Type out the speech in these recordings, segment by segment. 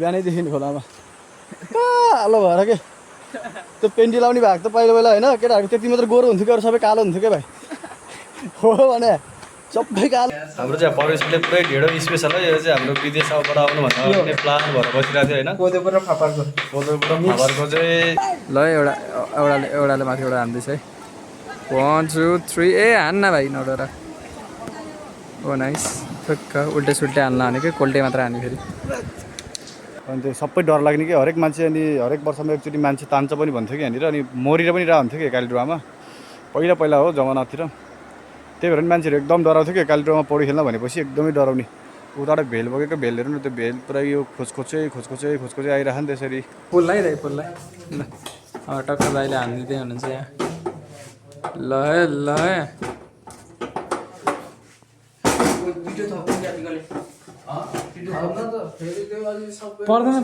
बिहानैदेखि खोलामा कालो भएर के त्यो पेन्टी लाउने भएको त पहिला पहिला होइन केटाहरू त्यति मात्र गोरो हुन्थ्यो कि अरू सबै कालो हुन्थ्यो क्या भाइ हो भने सबै कालो हाम्रो चाहिँ परवेशले पुरै ढेँडो स्पेसल है यो चाहिँ हाम्रो विदेशबाट आउनु भन्दा प्लान भएर बसिरहेको थियो होइन कोदोको र फापरको चाहिँ ल एउटाले माथि एउटा हान्दैछ है 1 2 3 ए हान्न भाइ नडर ओ नाइस ठक्क उल्टे सुल्टे हान्न हाने कि कोल्टे मात्र हाने फेरि अनि त्यो सबै डर लाग्ने कि हरेक मान्छे अनि हरेक वर्षमा एकचोटि मान्छे तान्छ पनि भन्थ्यो कि यहाँनिर अनि मरिएर पनि हुन्थ्यो कि कालीडुवामा पहिला पहिला हो जमानातिर त्यही भएर पनि मान्छेहरू एकदम डराउँथ्यो कि कालीडुवामा पौडी खेल्न भनेपछि एकदमै डराउने उताबाट भेल बगेको भेलहरू नि त्यो भेल पुरा यो खोजखोचै आइरह नि त्यसरी पुललाई ल टक्क दाइले हानिदिँदै हुनुहुन्छ यहाँ ल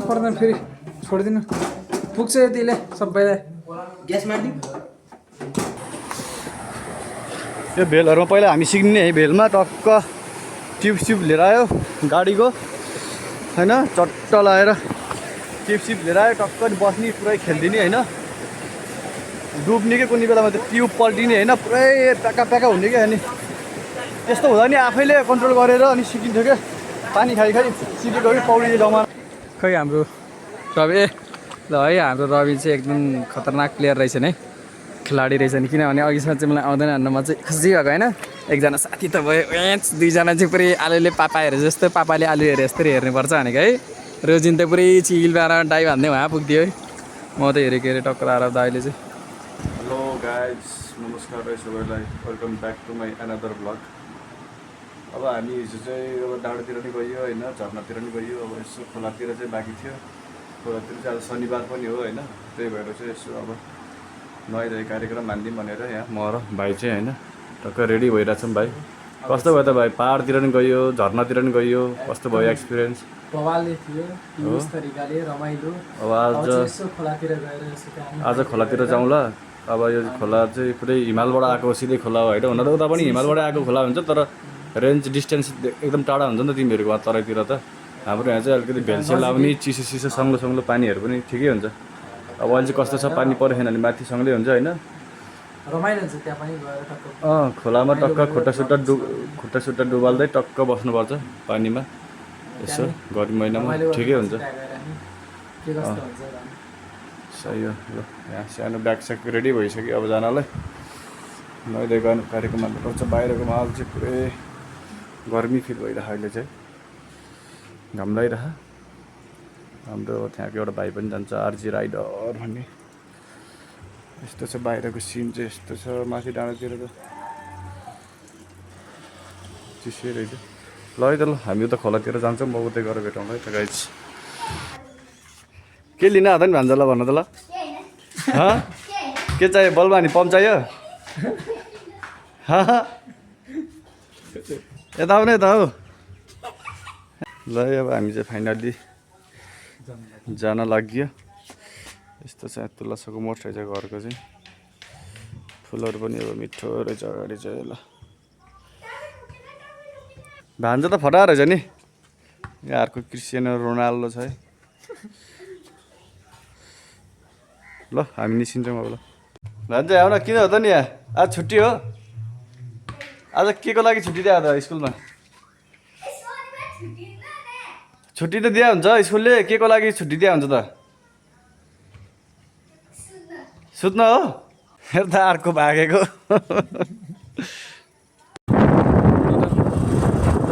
पर्दैन फेरि छोडिदिनु पुग्छ यतिले सबैलाई ग्यास मारिदिनु यो भेलहरूमा पहिला हामी सिक्ने है भेलमा टक्क ट्युब लिएर आयो गाडीको होइन चट्ट लाएर ट्युब लिएर आयो टक्क बस्ने पुरै खेलिदिने होइन डुब्ने कि कुनै बेलामा त्यो ट्युब पल्टिने होइन पुरै प्याका हुने क्या अनि त्यस्तो हुँदा नि आफैले कन्ट्रोल गरेर अनि सिकिन्थ्यो क्या पानी खाइ सिकेको कि पौडी जमा खै हाम्रो रवि ल है हाम्रो रवि चाहिँ एकदम खतरनाक प्लेयर रहेछ नि खेलाडी रहेछ नि किनभने अघिसम्म चाहिँ मलाई आउँदैन भन्नु म चाहिँ खुसी भएको होइन एकजना साथी त भयो दुईजना चाहिँ पुरै आलुले पापा हेरे जस्तो पापाले आलु हेरे जस्तै हेर्नुपर्छ भनेको है रोजिन त पुरै चिल पाएर डाइ भन्दै उहाँ पुग्थ्यो है म त हेरेको हेरेँ टक्कर आएर दाइले चाहिँ हेलो गाइज नमस्कार सबैलाई welcome back to my another blog अब हामी हिजो चाहिँ अब डाँडोतिर नि गयो होइन झर्नातिर नि गयो अब यसो खोलातिर चाहिँ बाँकी थियो खोलातिर चाहिँ आज शनिबार पनि हो होइन त्यही भएर चाहिँ यसो अब नुहाइरहेको कार्यक्रम हानिदिउँ भनेर यहाँ म र भाइ चाहिँ होइन टक्क रेडी भइरहेछौँ भाइ कस्तो भयो त भाइ पाहाडतिर नि गयो झर्नातिर नि गयो कस्तो भयो एक्सपिरियन्स अब आज खोलातिर जाउँला अब यो खोला चाहिँ पुरै हिमालबाट आएको सिधै खोला हो होइन हुन त उता पनि हिमालबाट आएको खोला हुन्छ तर रेन्ज डिस्टेन्स एकदम टाढा हुन्छ नि त तिमीहरूको तराईतिर त हाम्रो यहाँ चाहिँ अलिकति भेलसेल लाउने चिसो सङ्लो पानीहरू पनि ठिकै हुन्छ अब अहिले चाहिँ कस्तो छ पानी परेन भने माथि सँगै हुन्छ होइन रमाइलो हुन्छ त्यहाँ पनि गएर खोलामा टक्क खुट्टा सुट्टा डुबाल्दै टक्क बस्नुपर्छ पानीमा यसो गर्मी महिनामा ठिकै हुन्छ सही हो ल यहाँ सानो ब्याग रेडी भइसक्यो अब जानलाई नुहाइदिएको कार्यक्रम हाल्नुपर्छ बाहिरको माहौल चाहिँ पुरै गर्मी फिल भइरह अहिले चाहिँ घाम लगाइरह हाम्रो त्यहाँको एउटा भाइ पनि जान्छ आरजी राइडर भन्ने यस्तो छ बाहिरको सिन चाहिँ यस्तो छ माथि डाँडातिर त चिसै रहेछ ल है त ल हामी त खोलातिर जान्छौँ म उतै गएर भेटौँ है त गाइज के लिन आएको नि भान्जा ल भन्नु त ल के चाहियो बलमा नि पम्प चाहियो यता आउने यता हौ ल अब हामी चाहिँ फाइनल्ली जान लाग्यो यस्तो छ तुलसाको मोठ रहेछ घरको चाहिँ फुलहरू पनि अब मिठो रहेछ अगाडि चाहिँ ल भान्जा त फटा रहेछ नि यहाँहरूको क्रिस्टियानो रोनाल्डो छ है ल हामी निस्किन्छौँ अब ल भान्जा आउन किन हो त नि यहाँ आज छुट्टी हो आज के को लागि छुट्टी दिएको त स्कुलमा छुट्टी त दिया हुन्छ स्कुलले के को लागि छुट्टी दिया हुन्छ त सुत्न हो हेर्दा अर्को भागेको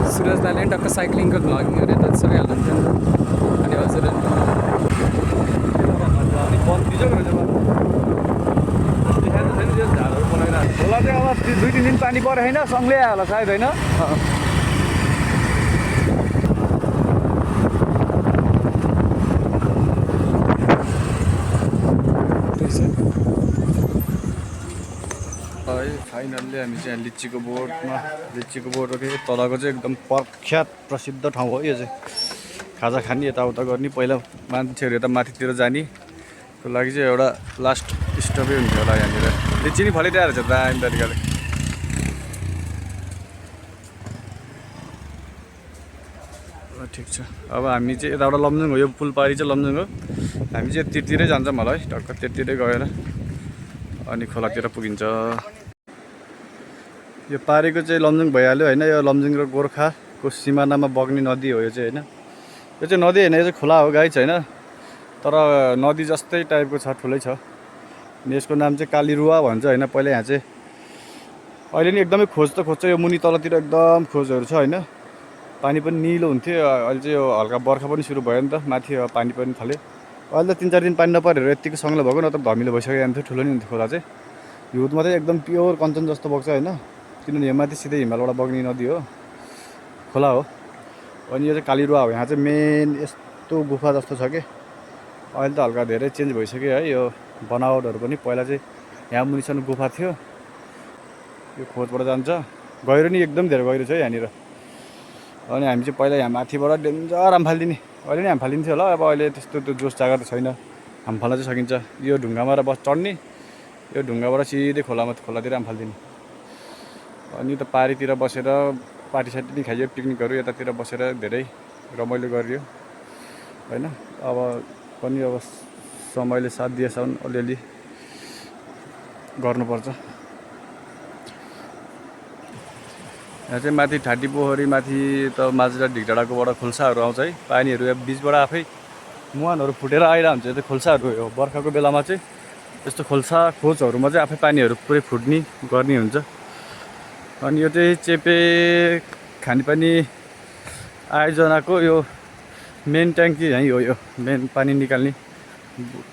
सुरज दाले टक्क साइक्लिङको भ्लगिङहरू त सबै हाल्नुहुन्थ्यो अनि हजुर खोला चाहिँ अब 2-3 दिन पानी पऱ्यो होइन सँगै आयो होला सायद होइन फाइनल्ली हामी चाहिँ लिचीको बोर्ड के तलको चाहिँ एकदम प्रख्यात प्रसिद्ध ठाउँ हो यो चाहिँ खाजा खाने यताउता गर्ने पहिला मान्छेहरू यता माथितिर जानेको लागि चाहिँ एउटा लास्ट स्टपै हुन्थ्यो होला यहाँनिर लिची नि फलिरहेको रहेछ दामी तरिकाले ठिक छ। अब हामी चाहिँ यताबाट लमजुङ हो, यो पुल पारी चाहिँ लमजुङ हो। हामी चाहिँ त्यतिरै जान्छौँ होला है, टक्क त्यतिरै गएर अनि खोलातिर पुगिन्छ। यो पारीको चाहिँ लमजुङ भइहाल्यो होइन। यो लमजुङ र गोर्खाको सिमानामा बग्ने नदी हो यो चाहिँ होइन। यो चाहिँ नदी होइन, यो चाहिँ खोला हो गाइज होइन। तर नदी जस्तै टाइपको छ, ठुलै छ। अनि यसको नाम चाहिँ कालीरुवा भन्छ होइन। पहिला यहाँ चाहिँ अहिले नि एकदमै खोज त खोज्छ, यो मुनि तलतिर एकदम खोजहरू छ होइन। पानी पनि निलो हुन्थ्यो, अहिले चाहिँ यो हल्का बर्खा पनि सुरु भयो नि त, माथि पानी पनि थाल्यो। अहिले त 3-4 दिन पानी नपरेर यत्तिको सङ्लो भएको, नत्र धमिलो भइसक्यो जान्थ्यो, ठुलो नि हुन्थ्यो खोला चाहिँ। हिउँदमा चाहिँ एकदम प्योर कञ्चन जस्तो बग्छ होइन। किनभने यो माथि सिधै हिमालबाट बग्ने नदी हो, खोला हो। अनि यो चाहिँ कालीरुवा हो। यहाँ चाहिँ मेन यस्तो गुफा जस्तो छ कि अहिले त हल्का धेरै चेन्ज भइसक्यो है यो बनावटहरू पनि। पहिला चाहिँ यहाँ मुनिसम्म गुफा थियो। यो खोजबाट जान्छ, गहिरो नि एकदम धेरै गहिरो छ यहाँनिर। अनि हामी चाहिँ पहिला यहाँ माथिबाट डेन्जर हाम फालिदिने, अहिले नि हाम फालिन्थ्यो होला। अब अहिले त्यस्तो त्यो जोस जागा त छैन, हाम फाल्न चाहिँ सकिन्छ। यो ढुङ्गामा र बस चढ्ने, यो ढुङ्गाबाट सिधै खोलातिर हाम फालिदिने। अनि त पारीतिर बसेर पार्टीसाटी पनि खाइयो, पिकनिकहरू यतातिर बसेर धेरै रमाइलो गरियो होइन। अब पनि अब समयले साथ दिएसम्म अलिअलि गर्नुपर्छ। यहाँ चाहिँ माथि ठाटी पोखरी, माथि त माझा ढिकडाँडाकोबाट खोल्साहरू आउँछ है। पानीहरू यहाँ बिचबाट आफै मुहानहरू फुटेर आइरहेको हुन्छ। त्यो खोल्साहरू हो, बर्खाको बेलामा चाहिँ यस्तो खोल्सा खोजहरूमा चाहिँ आफै पानीहरू पुरै फुट्ने गर्ने हुन्छ। अनि यो चाहिँ चेपे खानेपानी आयोजनाको यो मेन ट्याङ्की यहीँ हो। यो मेन पानी निकाल्ने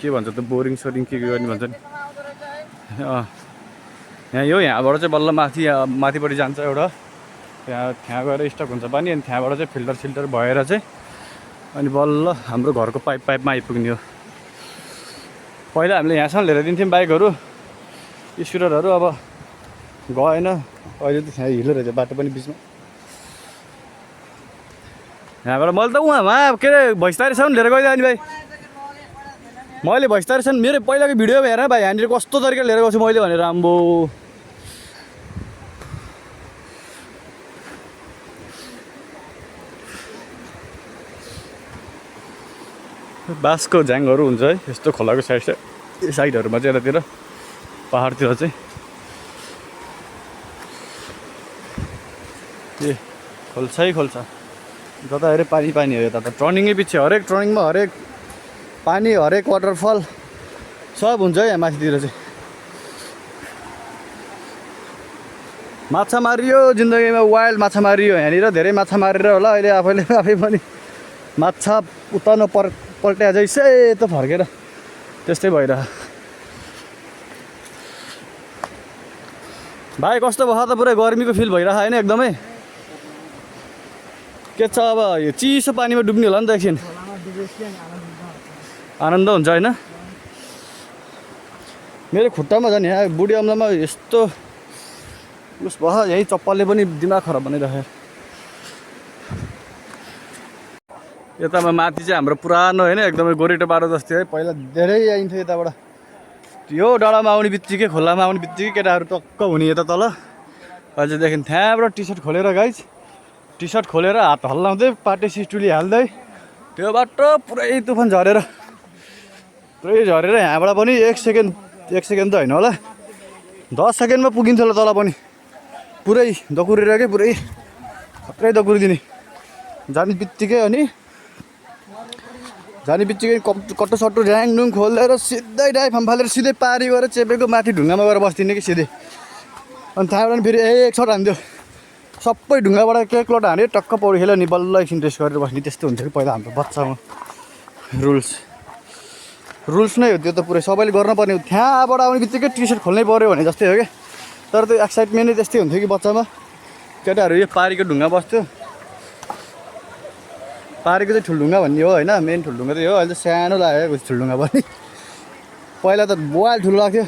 के भन्छ त, बोरिङ सोरिङ के गर्ने भन्छ नि। यहाँ यो यहाँबाट चाहिँ बल्ल माथिपट्टि जान्छ एउटा, त्यहाँ गएर स्टक हुन्छ पानी। अनि त्यहाँबाट चाहिँ फिल्टर भएर चाहिँ अनि बल्ल हाम्रो घरको पाइपमा आइपुग्ने हो। पहिला हामीले यहाँसम्म लिएर दिन्थ्यौँ बाइकहरू, स्कुटरहरू, अब गएन। अहिले त त्यहाँ हिलो रहेछ बाटो पनि बिचमा। यहाँबाट मैले त उहाँ के अरे भैँसतारीसम्म लिएर गइदिएँ नि भाइ। मैले भैँसतारीसम्म मेरो पहिलाको भिडियो हेर भाइ, यहाँनिर कस्तो तरिकाले लिएर गएको छु मैले भनेर। आम्बो बाँसको झ्याङहरू हुन्छ है यस्तो खोलाको साइडहरूमा चाहिँ, यतातिर पहाडतिर चाहिँ ए खोल्सा जता हेऱ्यो पानी हो। यता त टर्निङै पछि हरेक टर्निङमा हरेक पानी, हरेक वाटरफल सब हुन्छ है यहाँ माथितिर चाहिँ। माछा मारियो जिन्दगीमा, वाइल्ड माछा मारियो यहाँनिर। धेरै माछा मारेर होला अहिले आफै पनि माछा उतार्नु पल्ट्या जैसे त फर्केर त्यस्तै भइरह। भाइ कस्तो भयो त, पुरै गर्मीको फिल भइरहेको होइन एकदमै। के छ अब यो चिसो पानीमा डुब्ने होला नि त एकछिन, आनन्द हुन्छ होइन। मेरो खुट्टामा झन् यहाँ बुढी अम्लामा यस्तो उस भयो, यही चप्पलले पनि दिमाग खराब बनाइराख्यो। यतामा माथि चाहिँ हाम्रो पुरानो होइन एकदमै गोरेटो बाटो जस्तै है। पहिला धेरै आइन्थ्यो यताबाट, यो डाँडामा आउने बित्तिकै, खोलामा आउने बित्तिकै केटाहरू टक्क हुने यता तल। अहिले चाहिँ देखि त्यहाँबाट टी सर्ट खोलेर गाइज, टी सर्ट खोलेर हात हल्लाउँदै पाटे सिस्टुली हाल्दै त्यो बाटो पुरै तुफान झरेर यहाँबाट पनि एक सेकेन्ड त होइन होला, 10 सेकेन्डमा पुगिन्थ्यो होला तल पनि। पुरै दकुरेर क्या, पुरै खत्रै दकुरिदिने। जाने बित्तिकै कट्टो सट्टो ड्याङडुङ खोलेर सिधै डाइभ फालेर सिधै पारी गएर चेपेको माथि ढुङ्गामा गएर बस्दिने कि सिधै। अनि त्यहाँबाट फेरि एक सट हान्थ्यो, सबै ढुङ्गाबाट केकलोट हान्यो, टक्क पौडी खेल्यो नि बल्ल एकछिन रेस्ट गरेर बस्ने। त्यस्तो हुन्थ्यो कि पहिला हाम्रो बच्चामा। रुल्स नै हो त्यो त, पुरै सबैले गर्नुपर्ने हो। त्यहाँबाट आउने बित्तिकै टी सर्ट खोल्नै पऱ्यो भने जस्तै हो क्या। तर त्यो एक्साइटमेन्टै त्यस्तै हुन्थ्यो कि बच्चामा। केटाहरू यो पारीको ढुङ्गा बस्थ्यो, पारीको चाहिँ ठुल्ढुङ्गा भन्ने हो होइन, मेन ठुल्ढुङ्गा चाहिँ हो। अहिले चाहिँ सानो लाग्यो ठुल्ढुङ्गा पनि, पहिला त बुवाल ठुलो लाग्थ्यो।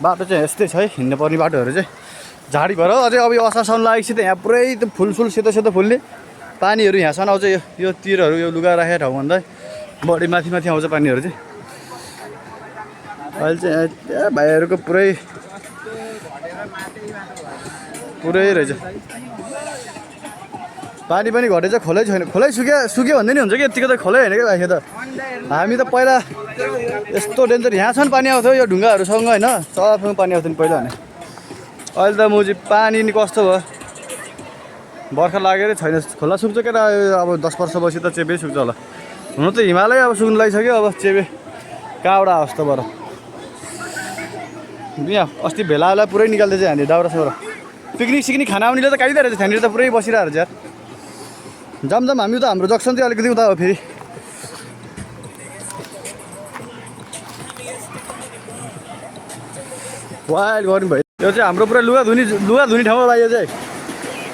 बाटो चाहिँ यस्तै छ है, हिँड्नु पर्ने बाटोहरू चाहिँ झाडी भएर अझै अब यो असारसम्म लागेपछि त यहाँ पुरै त्यो फुलसुल सेतो फुल्ने पानीहरू यहाँसम्म आउँछ। यो तिरहरू यो लुगा राखेको ठाउँभन्दा बढी माथि आउँछ पानीहरू चाहिँ। अहिले चाहिँ भाइहरूको पुरै रहेछ। पानी पनि घटेछ खोलै छैन खोलै सुक्यो भन्दै नि हुन्छ कि यतिको त खोलै होइन क्या भाइ त हामी त पहिला यस्तो डेन्जर यहाँसम्म पानी आउँथ्यो यो ढुङ्गाहरूसँग होइन सबसँग पानी आउँथ्यो नि पहिला भने अहिले त मुजी पानी नि कस्तो भयो बर्खा लागेरै छैन खोला सुक्छ क्या अब 10 वर्षपछि त चेपै सुक्छ होला हुन त हिमालय अब सुक्नु लागिसक्यो अब चेपे कहाँबाट अवस्थाबाट यहाँ अस्ति भेलालाई पुरै निकाल्दै चाहिँ हामी दाउरासँग पिकनिक सिकनिक खाना आउनेले त काटिँदो रहेछ त्यहाँनिर त पुरै बसिरहेको छ यार जमजम हामी त हाम्रो जक्सन चाहिँ अलिकति उता हो फेरि वाइल्ड गर्नु भयो यो चाहिँ हाम्रो पुरा लुगा धुने ठाउँमा लाग्यो चाहिँ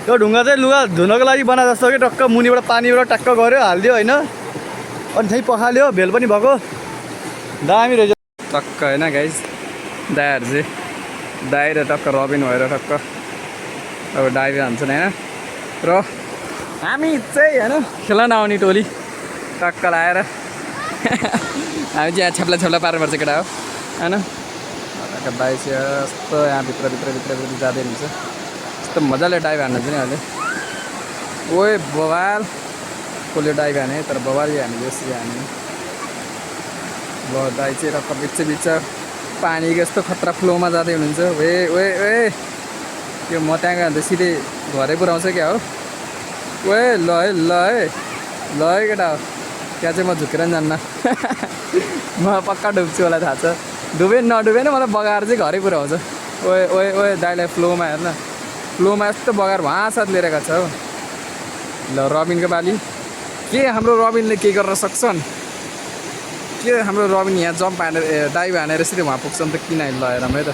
यो ढुङ्गा चाहिँ लुगा धुनको लागि बना जस्तो कि टक्क मुनिबाट पानीबाट टक्क गऱ्यो हालिदियो होइन अनि त्यहीँ पखाल्यो भेल पनि भएको दामी रहेछ टक्क होइन गाइज दाइहरू चाहिँ दाइ र टक्क रबिन भएर टक्क अब डाइभ हान्छन् होइन र हामी चाहिँ होइन खेल्न नआउने टोली टक्क लाएर हामी चाहिँ यहाँ छेप्ला पार्नुपर्छ केटा हो होइन दाइ चाहिँ यस्तो यहाँ भित्र जाँदै हुन्छ यस्तो मजाले डाइभ हान्नु चाहिँ नि अहिले ओए बवाल कसले डाइभ हाने तर बवाल हाने जसरी हाने ल दाइ चाहिँ टक्क बिच पानीको यस्तो खतरा फ्लोमा जाँदै हुनुहुन्छ ओए ओए ओए यो म त्यहाँ गयो भने त सिधै घरै पुऱ्याउँछ क्या हो ओए ल है केटा हो त्यहाँ चाहिँ म झुकेर पनि जान्न म पक्का डुब्छु होला थाहा छ नडुबेन मलाई बगाएर चाहिँ घरै पुऱ्याउँछ ओए ओए ओए दाइलाई फ्लोमा हेर्न फ्लोमा यस्तो बगाएर भाँसाथ लिएर गएको छ हो ल रबिनको बाली के हाम्रो रबिनले के गर्न सक्छन् के हाम्रो रबिन यहाँ जम्प हानेर डाइभ हानेर यसरी उहाँ पुग्छ नि त किन ल राम्रै त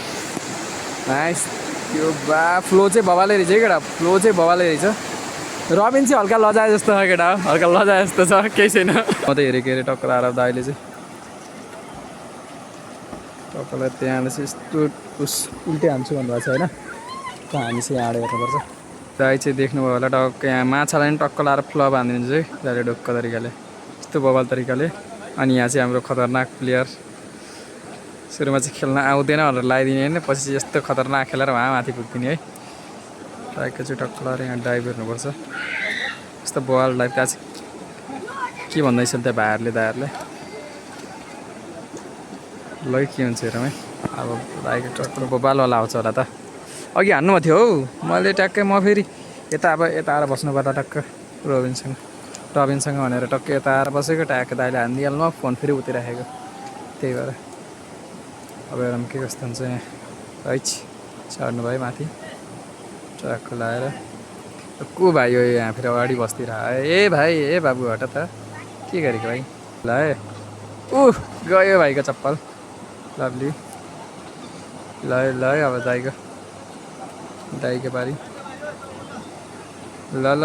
नाइस त्यो बा फ्लो चाहिँ बबाले रहेछ है केटा फ्लो चाहिँ बबाले रहेछ रबिन चाहिँ हल्का लजाए जस्तो छ केटा हल्का लजाए जस्तो छ केही छैन म त हेरेको हेरेँ टक्कर आएर दाइले चाहिँ टक्करलाई त्यहाँ चाहिँ यस्तो उस उल्टै हान्छु भन्नुभएको छ होइन त हामी चाहिँ यहाँ हेर्नुपर्छ दाइ चाहिँ देख्नुभयो होला टक्क यहाँ माछालाई पनि टक्क लाएर फ्लब हानिदिन्छ है दाइले ढुक्क तरिकाले यस्तो बबाल तरिकाले अनि यहाँ चाहिँ हाम्रो खतरनाक प्लेयर सुरुमा चाहिँ खेल्न आउँदैन भनेर लगाइदिने होइन पछि चाहिँ यस्तो खतरनाक खेलेर उहाँ माथि पुग्दिने है दाइको चाहिँ टक्क लाएर यहाँ डाइभ हेर्नुपर्छ यस्तो बवाल डाइभ त्यहाँ चाहिँ के भन्दैछ नि त्यहाँ भाइहरूले दाइहरूले ल के हुन्छ हेरौँ है अब दाइको टक्क बबालवाला आउँछ होला त अघि हान्नुभएको थियो हौ मैले ट्याक्कै म फेरि यता आएर बस्नु पर्दा टक्क रबिनसँग भनेर टक्कै यता आएर बसेको ट्याक्क दाइले हानिदिइहाल्नु फोन फेरि उति राखेको त्यही भएर अब हेरौँ के कस्तो हुन्छ यहाँ है चढ्नु भयो माथि ट्रक लगाएर को भाइ हो यहाँ फेरि अगाडि बस्दिरह ए भाइ ए बाबु हट त के गरेको भाइ ल है गयो भाइको चप्पल लभली ल अब दाइको बारी ल ल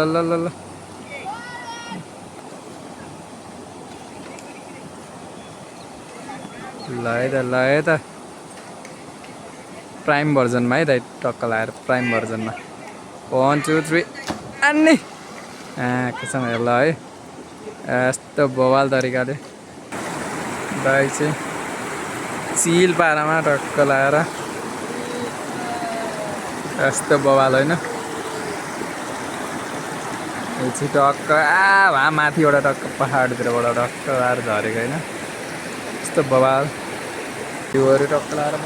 त प्राइम भर्जनमा है दाइ टक्क लगाएर प्राइम भर्जनमा 1 2 3 अन्नी कसम हेर ल है यस्तो बवाल तरिकाले दाइ चाहिँ चिल पारामा टक्क लगाएर यस्तो बवाल होइन चाहिँ टक्क वहाँ माथिबाट टक्क पहाडतिरबाट टक्क आएर झरेको होइन यस्तो बवाल त्योहरू टक्क लगाएर म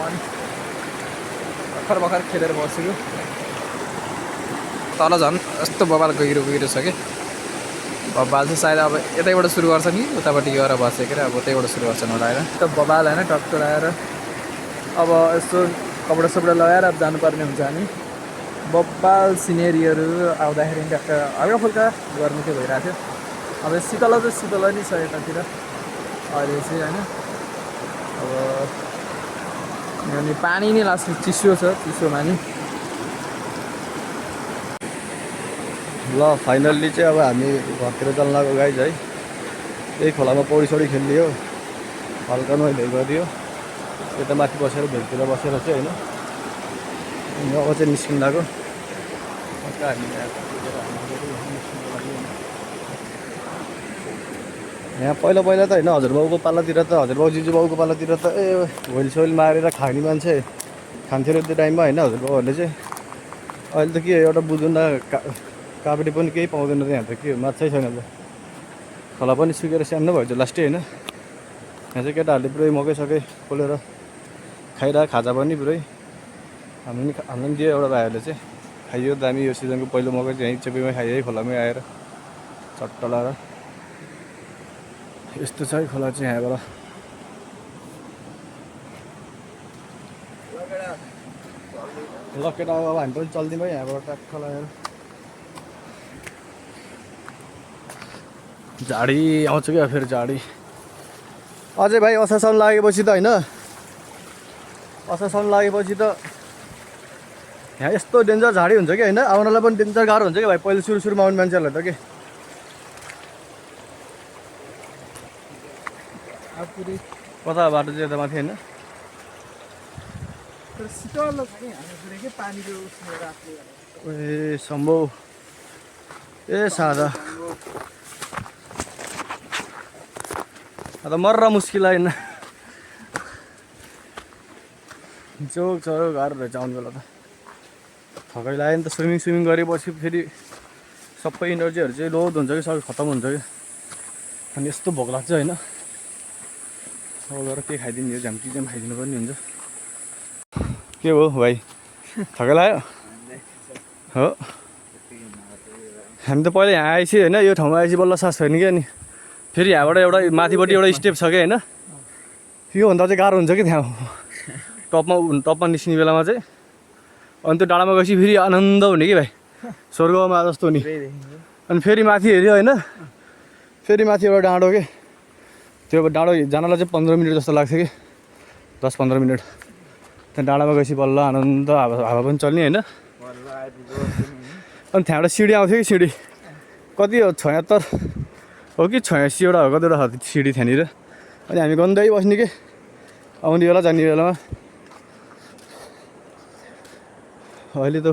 भर्खर खेलेर बसेको तल झन् यस्तो बवाल गहिरो छ कि बवाल चाहिँ सायद अब यतैबाट सुरु गर्छ नि उतापट्टि गएर बसेको र अब त्यहीबाट सुरु गर्छन् होला होइन यस्तो बवाल होइन टक्क लगाएर अब यस्तो कपडा सपडा लगाएर अब जानुपर्ने हुन्छ हामी बब्बाल सिनेरीहरू आउँदाखेरि टक्क हल्का फुल्का गर्नु चाहिँ भइरहेको थियो अब शीतल नै छ यतातिर अहिले चाहिँ होइन अब यहाँ पानी नै लास्ट चिसोमा नि ल फाइनल्ली चाहिँ अब हामी घरतिर जान लाग्यो गाइज है यही खोलामा पौडी खेलिदियो हल्का नुहाइ गरिदियो यता माथि बसेर भेलतिर बसेर चाहिँ होइन अब चाहिँ निस्किनु लाग्यो यहाँ पहिला त होइन हजुरबाउको पालातिर त हजुरबाउ जिजुबाउको पालातिर त होइल सोइल मारेर खाने मान्छे खान्थ्यो त्यो टाइममा होइन हजुरबाउहरूले चाहिँ अहिले त के एउटा बुझुन्डा काबडी पनि केही पाउँदैन यहाँ त के माछै छैन त खोला पनि सुकेर सानो भयो लास्टै होइन यहाँ चाहिँ केटाहरूले पुरै मकै सकै खोलेर खाइरहेको खाजा पनि पुरै हामीले पनि दियो एउटा भाइहरूले चाहिँ खाइयो दामी यो सिजनको पहिलो मकै चाहिँ यहीँ चेपीमै खाइयो है खोलामै आएर चट्ट लगाएर यस्तो छ है खोला चाहिँ यहाँबाट ल केटा अब हामी पनि चल्दिउँ है यहाँबाट ट्याक्क लगाएर झाडी आउँछ क्या फेरि झाडी अझै भाइ असार साउन लागेपछि त होइन असार साउन लागेपछि त यहाँ यस्तो डेन्जर झाडी हुन्छ कि होइन आउनलाई पनि डेन्जर गाह्रो हुन्छ कि भाइ पहिला सुरुमा आउने मान्छेहरूलाई त के कता बाटो चाहिँ यता माथि होइन ए सम्भव ए सादा अब मर्र मुस्किल होइन जोक छ गाह्रो रहेछ आउने बेला त थकाइ लाग्यो नि त स्विमिङ गरेपछि फेरि सबै इनर्जीहरू चाहिँ लोड हुन्छ कि सबै खतम हुन्छ कि अनि यस्तो भोक लाग्छ होइन अब गएर के खाइदिने हो झ्याम्टी चाहिँ खाइदिनु पनि हुन्छ के हो भाइ थकाइ लाग्यो हो हामी त पहिला यहाँ आएपछि होइन यो ठाउँमा आएपछि बल्ल सास छैन कि अनि फेरि यहाँबाट एउटा माथिपट्टि एउटा स्टेप छ कि होइन योभन्दा चाहिँ गाह्रो हुन्छ कि त्यहाँ टपमा निस्किने बेलामा चाहिँ अनि त्यो डाँडामा गएपछि फेरि आनन्द हुने कि भाइ स्वर्गमा जस्तो नि अनि फेरि माथि हेऱ्यो होइन फेरि माथि एउटा डाँडो के त्यो डाँडो जानलाई चाहिँ 15 मिनट जस्तो लाग्छ कि 10-15 मिनट त्यहाँ डाँडामा गएपछि बल्ल आनन्द हावा पनि चल्ने होइन अनि त्यहाँबाट सिडी आउँथ्यो कि सिडी कति हो 76 हो कि 86वटा हो कतिवटा सिडी त्यहाँनिर अनि हामी गन्दै बस्ने के आउने बेला जाने बेलामा अहिले त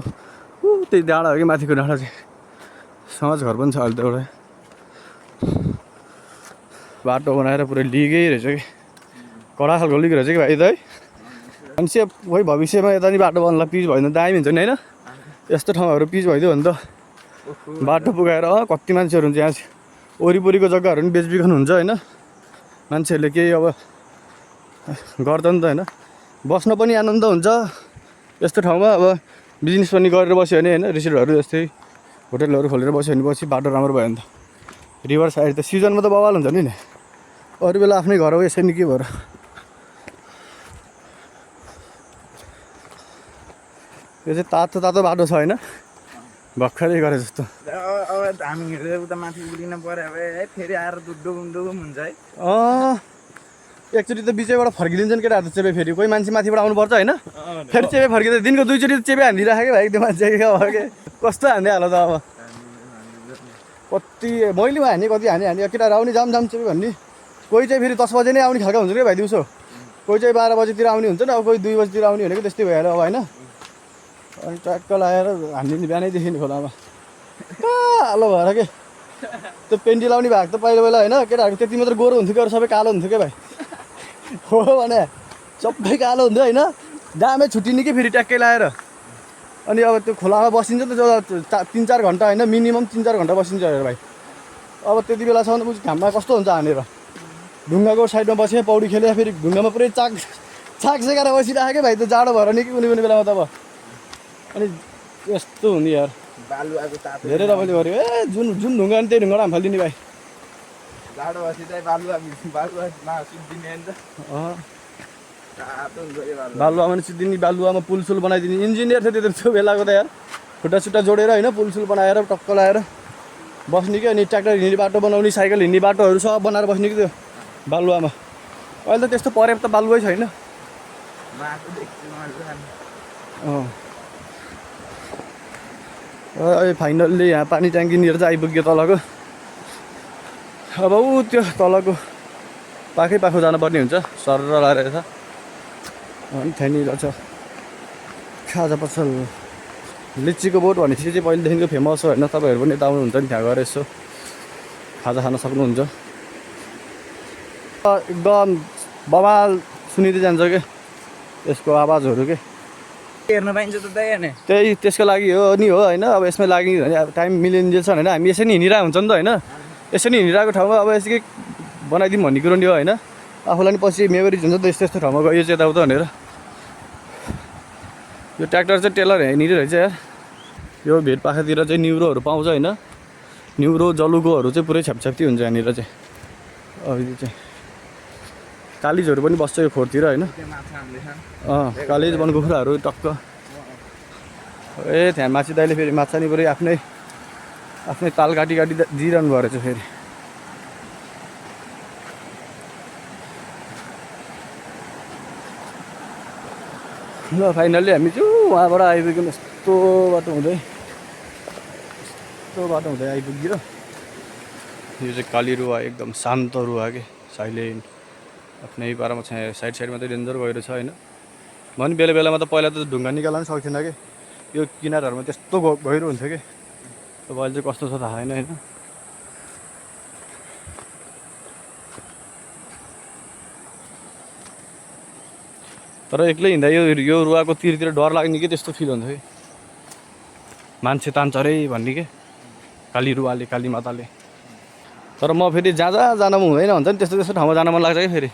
त्यही डाँडा हो कि माथिको डाँडा चाहिँ समाज घर पनि छ अहिले त एउटा बाटो बनाएर पुरै लिगै रहेछ कि कडा खालको लिग रहेछ कि भाइ त है मान्छे खोइ भविष्यमा यता नि बाटो बन्ला पिच भयो भने दामी हुन्छ नि होइन यस्तो ठाउँहरू पिच भइदियो भने त बाटो पुगाएर कति मान्छेहरू हुन्छ यहाँ वरिपरिको जग्गाहरू पनि बेचबिखन हुन्छ होइन मान्छेहरूले केही अब गर्दैन त होइन बस्न पनि आनन्द हुन्छ यस्तो ठाउँमा अब बिजनेस पनि गरेर बस्यो भने होइन रिसोर्टहरू जस्तै होटलहरू खोलेर बस्यो भने पछि बाटो राम्रो भयो भने त रिभर साइड त सिजनमा त बवाल हुन्छ नि अरू बेला आफ्नै घर हो यसरी नि के भएर यो चाहिँ तातो तातो बाटो छ होइन भर्खरै गरे जस्तो अब हामी हिँडेर उता माथि उड्किन पर्यो है फेरि आएर डुम हुन्छ है एकचोटि त बिचैबाट फर्किदिन्छ नि केटाहरू त चेपे फेरि कोही मान्छे माथिबाट आउनुपर्छ होइन फेरि चेपे फर्किँदा दिनको 2 चोटि चेपे हानिदिइराखेँ भाइ त्यो मान्छे के कस्तो हान्दै हाल त अब कति मैले हाने कति हाने केटाहरू आउने जाम चेपे भन्ने कोही चाहिँ फेरि 10 बजे नै आउने खालको हुन्छ कि भाइ दिउँसो कोही चाहिँ 12 बजीतिर आउने हुन्छ नि अब कोही 2 बजीतिर आउने भनेको त्यस्तै भइहाल्यो अब होइन अनि ट्र्याक्क लगाएर हामीले बिहानैदेखि खोलामा कालो भएर के त्यो पेन्टी लाउने भएको त पहिला होइन केटाहरू त्यति मात्र गोरो हुन्थ्यो कि अरू सबै कालो हुन्थ्यो क्या भाइ हो भने सबै कालो हुन्थ्यो होइन दामै छुट्टिने कि फेरि ट्याक्कै लगाएर अनि अब त्यो खोलामा बसिन्छ त जो 3-4 घन्टा होइन मिनिमम 3-4 घन्टा बसिन्छ अरे भाइ अब त्यति बेलासम्म घाममा कस्तो हुन्छ हानेर ढुङ्गाको साइडमा बसेँ पौडी खेलेँ फेरि ढुङ्गामा पुरै चाक सेकाएर बसिरहेको भाइ त जाडो भएर नि कि कुनै बेलामा त अब अनि यस्तो हुने यार बालुवाको तातो धेरै रमाइलो गऱ्यो ए जुन ढुङ्गा अनि त्यही ढुङ्गा हामी फालिदिने भाइ जाडो भएपछि चाहिँ बालुवामा सुत्दिने नि त तातो हुन्छ के बालुवामा नि सुत्दिने बालुवामा पुलसुल बनाइदिने इन्जिनियर थियो त्यो बेलाको त यार खुट्टा जोडेर होइन पुलसुल बनाएर टक्क लगाएर बस्ने कि अनि ट्र्याक्टर हिँड्ने बाटो बनाउने साइकल हिँड्ने बाटोहरू सब बनाएर बस्ने कि त्यो बालुवामा अहिले त त्यस्तो पर्याप्त बालुवै छैन फाइनल्ली यहाँ पानी ट्याङ्कीनिर चाहिँ आइपुग्यो तलको अब ऊ त्यो तलको पाखो जानुपर्ने हुन्छ सर लगाएर यता अनि त्यहाँनिर छ खाजा पसल लिचीको बोट भनेपछि चाहिँ पहिलेदेखिको फेमस हो होइन तपाईँहरू पनि यता आउनुहुन्छ नि त्यहाँ गएर यसो खाजा खान सक्नुहुन्छ एकदम बवाल सुनिँदै जान्छ के यसको आवाजहरू के हेर्न पाइन्छ त दाइ हेर्ने त्यही त्यसको लागि हो नि हो होइन अब यसमा लागि भने अब टाइम मिलिन्जेल छ होइन हामी यसरी नै हिँडिरहेको हुन्छ नि त होइन यसरी हिँडिरहेको ठाउँमा अब यसरी बनाइदिउँ भन्ने कुरो नि हो होइन आफूलाई नि पछि मेमोरिज हुन्छ नि त यस्तो यस्तो ठाउँमा गयो चाहिँ यताउता भनेर यो ट्र्याक्टर चाहिँ टेलर हिँडिरहेको रहेछ यार यो भिरपाखातिर चाहिँ न्युरोहरू पाउँछ होइन न्युरो जलुकोहरू चाहिँ पुरै छ्यापछ्याप्ती हुन्छ यहाँनिर चाहिँ अब यो चाहिँ कालिजहरू पनि बस्छ यो खोरतिर होइन कालिज बनकुखुराहरू टक्क त्यहाँ माछी दाइले फेरि माछा नि पुरै आफ्नै ताल काटी काटी दिइरहनु भयो रहेछ फेरि ल फाइनल्ली हामी चाहिँ वहाँबाट आइपुग्यौँ यस्तो बाटो हुँदै आइपुग्यो यो चाहिँ काली रुवा एकदम शान्त रुवा के साइलेन्ट आफ्नै पारामा छ साइडमा त डेन्जर गएर छ होइन भने बेला बेलामा त पहिला त ढुङ्गा निकाल्न पनि सक्थेन कि यो किनारहरूमा त्यस्तो गहिरो हुन्थ्यो कि अब अहिले चाहिँ कस्तो छ थाहा छैन होइन तर एक्लै हिँड्दा यो रुवाको तिरतिर डर लाग्ने कि त्यस्तो फिल हुन्थ्यो कि मान्छे तान्छ अरे भन्ने के काली रुवाले काली माताले तर म फेरि जहाँ जान मन हुँदैन भन्छ नि त्यस्तो ठाउँमा जान मन लाग्छ कि फेरि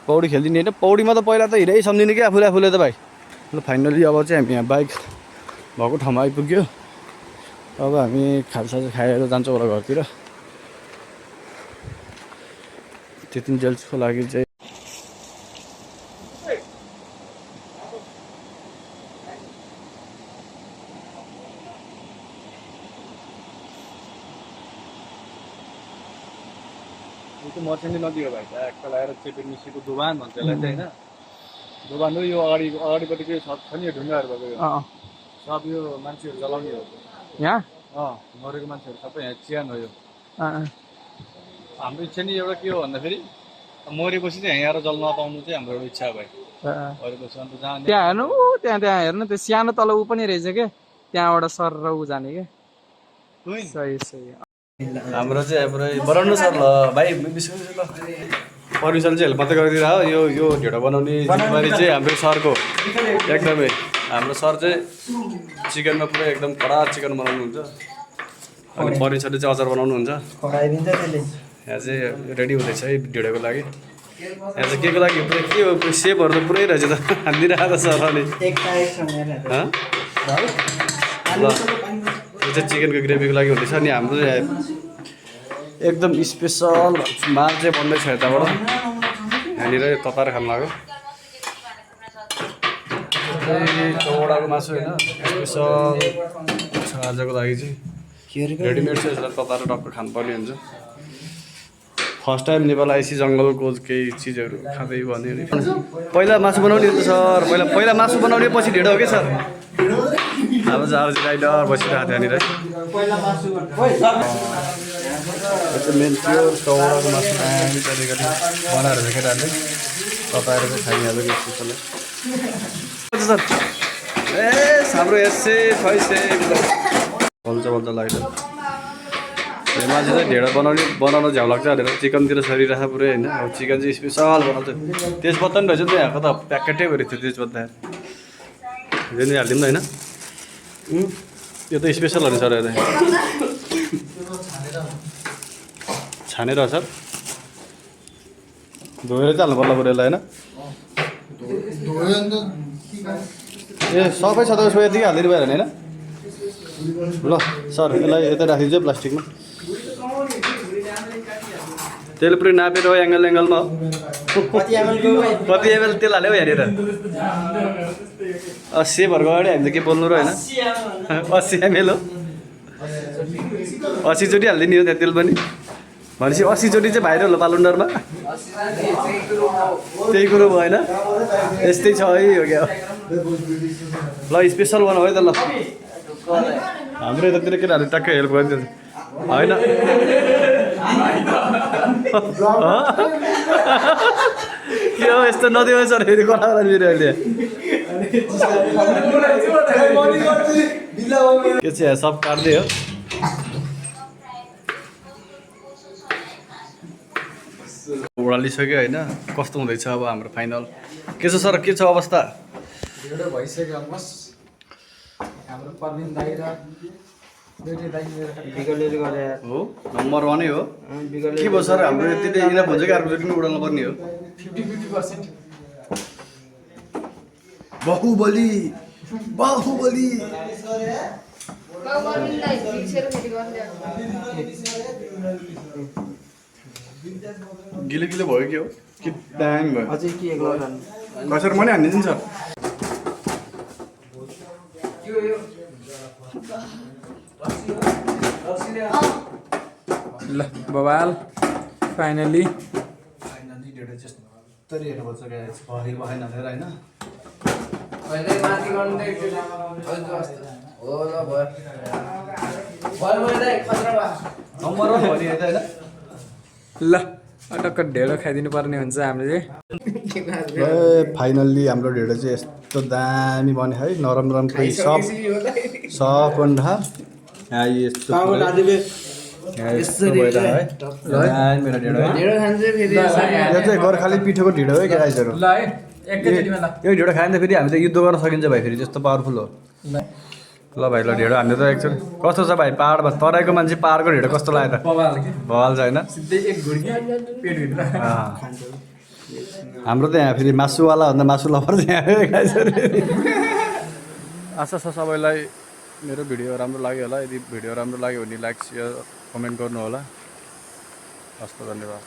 पौडी खेलिदिने होइन पौडीमा त पहिला त हिँडै सम्झिने कि आफूले त भाइ ल फाइनली अब चाहिँ हामी यहाँ बाइक भएको ठाउँमा आइपुग्यो अब हामी खाजा खाएर जान्छौँ होला घरतिर त्यति जेल्सको लागि चाहिँ मर्चेन्डी नदी हो भाइ ट्याक्क लगाएर चेपेर मिसीको दोभान भन्छ यसलाई चाहिँ होइन दोभान हो यो अगाडिपट्टिको छ नि यो ढुङ्गाहरू भएको यो सब यो मान्छेहरू जलाउने हो यहाँ मरेको मान्छेहरू सबै यहाँ चिहान हो यो हाम्रो इच्छा नि एउटा के हो भन्दाखेरि मरेपछि चाहिँ यहाँ आएर जल्न नपाउनु चाहिँ हाम्रो एउटा इच्छा भाइ मरेपछि अन्त जहाँ त्यहाँ हेर्नु त्यहाँ हेर्नु त्यो सानो तल ऊ पनि रहेछ क्या त्यहाँबाट सर र ऊ जाने क्या सही हाम्रो चाहिँ अब बनाउनु सर ल भाइ बिस्कुट ल पर्मिसन चाहिँ हेल्प मात्रै गरिदिएर हो यो ढेँडो बनाउने जिम्मेवारी चाहिँ हाम्रो सरको एकदमै हाम्रो सर चाहिँ चिकनमा पुरै एकदम कडा चिकन बनाउनुहुन्छ अनि पर्मिसनले चाहिँ अचार बनाउनुहुन्छ यहाँ चाहिँ रेडी हुँदैछ है ढेँडोको लागि यहाँ चाहिँ के को लागि पुरै के हो सेपहरू त पुरै रहेछ त हानिदिरहेको छ सरले ल यो चाहिँ चिकनको ग्रेभीको लागि हुँदैछ अनि हाम्रो एकदम स्पेसल माल चाहिँ बन्दैछ यताबाट यहाँनिर तताएर खानु लाग्यो चौडाको मासु होइन स्पेसल छ आजको लागि चाहिँ रेडिमेड छ यसलाई तताएर टक्क खानुपर्ने हुन्छ फर्स्ट टाइम नेपाल आएपछि जङ्गलको केही चिजहरू खाँदै भन्यो नि पहिला मासु बनाउने त सर पहिला मासु बनाउने पछि ढेँडो हो कि सर अब चाहिँ राइडर बसिरहेको थियो यहाँनिर मेन त्यो चौडाको मासु दामी तरिकाले बनाएर चाहिँ केटाहरूले तताएर चाहिँ खाइहाल्यो स्पेसलले सर ए हाम्रो यसै छैसे बल्छ लाग्यो मान्छे चाहिँ ढेँडो बनाउन झ्याउ लाग्छ भनेर चिकनतिर सरिरहेको पुरै होइन अब चिकन चाहिँ स्पेसल बनाउँछ तेजपत्ता पनि रहेछ नि त यहाँको त प्याकेटै गरेको थियो तेजपत्ता यो नि हालिदिउँ न होइन यो त स्पेसल हो नि सर यता छानेर सर धोएर चाहिँ हाल्नु पर्ला बरु यसलाई होइन ए सबै छ त उसको यतिकै हालिदिनु भयो भने होइन ल सर यसलाई यतै राखिदिन्छु प्लास्टिकमा त्यसले पुरै नापेर हो एङ्गलमा कति एमएल तेल हाल्यो यहाँनिर सेपहरूको अगाडि हामीले के बोल्नु र होइन 80 ml हो 80 चोटि हालिदिने हो त्यहाँ तेल पनि भनेपछि 80 चोटि चाहिँ भाइरल हो पालुन्डरमा त्यही कुरो भयो होइन यस्तै छ है हो क्या ल स्पेसल बनाऊ है त ल हाम्रो यतातिर केटाहरूले टक्कै हेल्प गरिदिन्छ होइन के हो यस्तो नदियो सर फेरि कता मेरो अहिले के चाहिँ सब काट्दै हो ओडालिसक्यो होइन कस्तो हुँदैछ अब हाम्रो फाइनल के छ सर के छ अवस्था ढेडो भइसक्यो अलमोस्ट हाम्रो परबिन दाइ र दुईटै दाइ मेरो बिगलले गरे हो नम्बर 1 नै हो के भयो सर हाम्रो यति नै किन भन्छ कि अर्कोचोटि पनि उडाल्नु पर्ने हो 50-50%। बाहुबली बाहुबली गिलो गिलो भयो कि हो कि ड्याङ भयो अझै के गर्नु कसरी मैले हानिदिन्छ सर ल बबाल फाइनली तरी हेर्नुपर्छ गाइस भरि भएन हेर हैन माथि गर्नु हो ल भयो भयो दाइ खतरा भयो नम्बर 1 भरि है त हैन ल टक्क ढेडो खाइदिनु पर्ने हुन्छ हामीले ए फाइनल्ली हाम्रो ढेडो चाहिँ यस्तो दामी बन्यो है नरम नरम पुरै सफ्ट बन्दा यस्तो यसरी है मेरो ढेडो है ढेडो खान्छ फेरि यो चाहिँ गोर्खाली पिठोको ढिडो है गाइजहरु ल है एकैचोटिमा ल यो ढिडो खायो भने त फेरि हामी त युद्ध गर्न सकिन्छ भाइ फेरि त्यस्तो पावरफुल हो ल भाइ ल ढिडो हामीले त एकचोटि कस्तो छ भाइ पाहाडमा तराईको मान्छे पाहाडको ढिडो कस्तो लाग्यो त बबाल के भवाल छ होइन सिधै एक घुर्की पेटभित्र हाम्रो त यहाँ फेरि मासुवाला भन्दा मासु लभर चाहिँ गाइजहरु आशा छ सबैलाई मेरो भिडियो राम्रो लाग्यो होला यदि भिडियो राम्रो लाग्यो भने लाइक सेयर कमेन्ट गर्नु होला हस्त धन्यवाद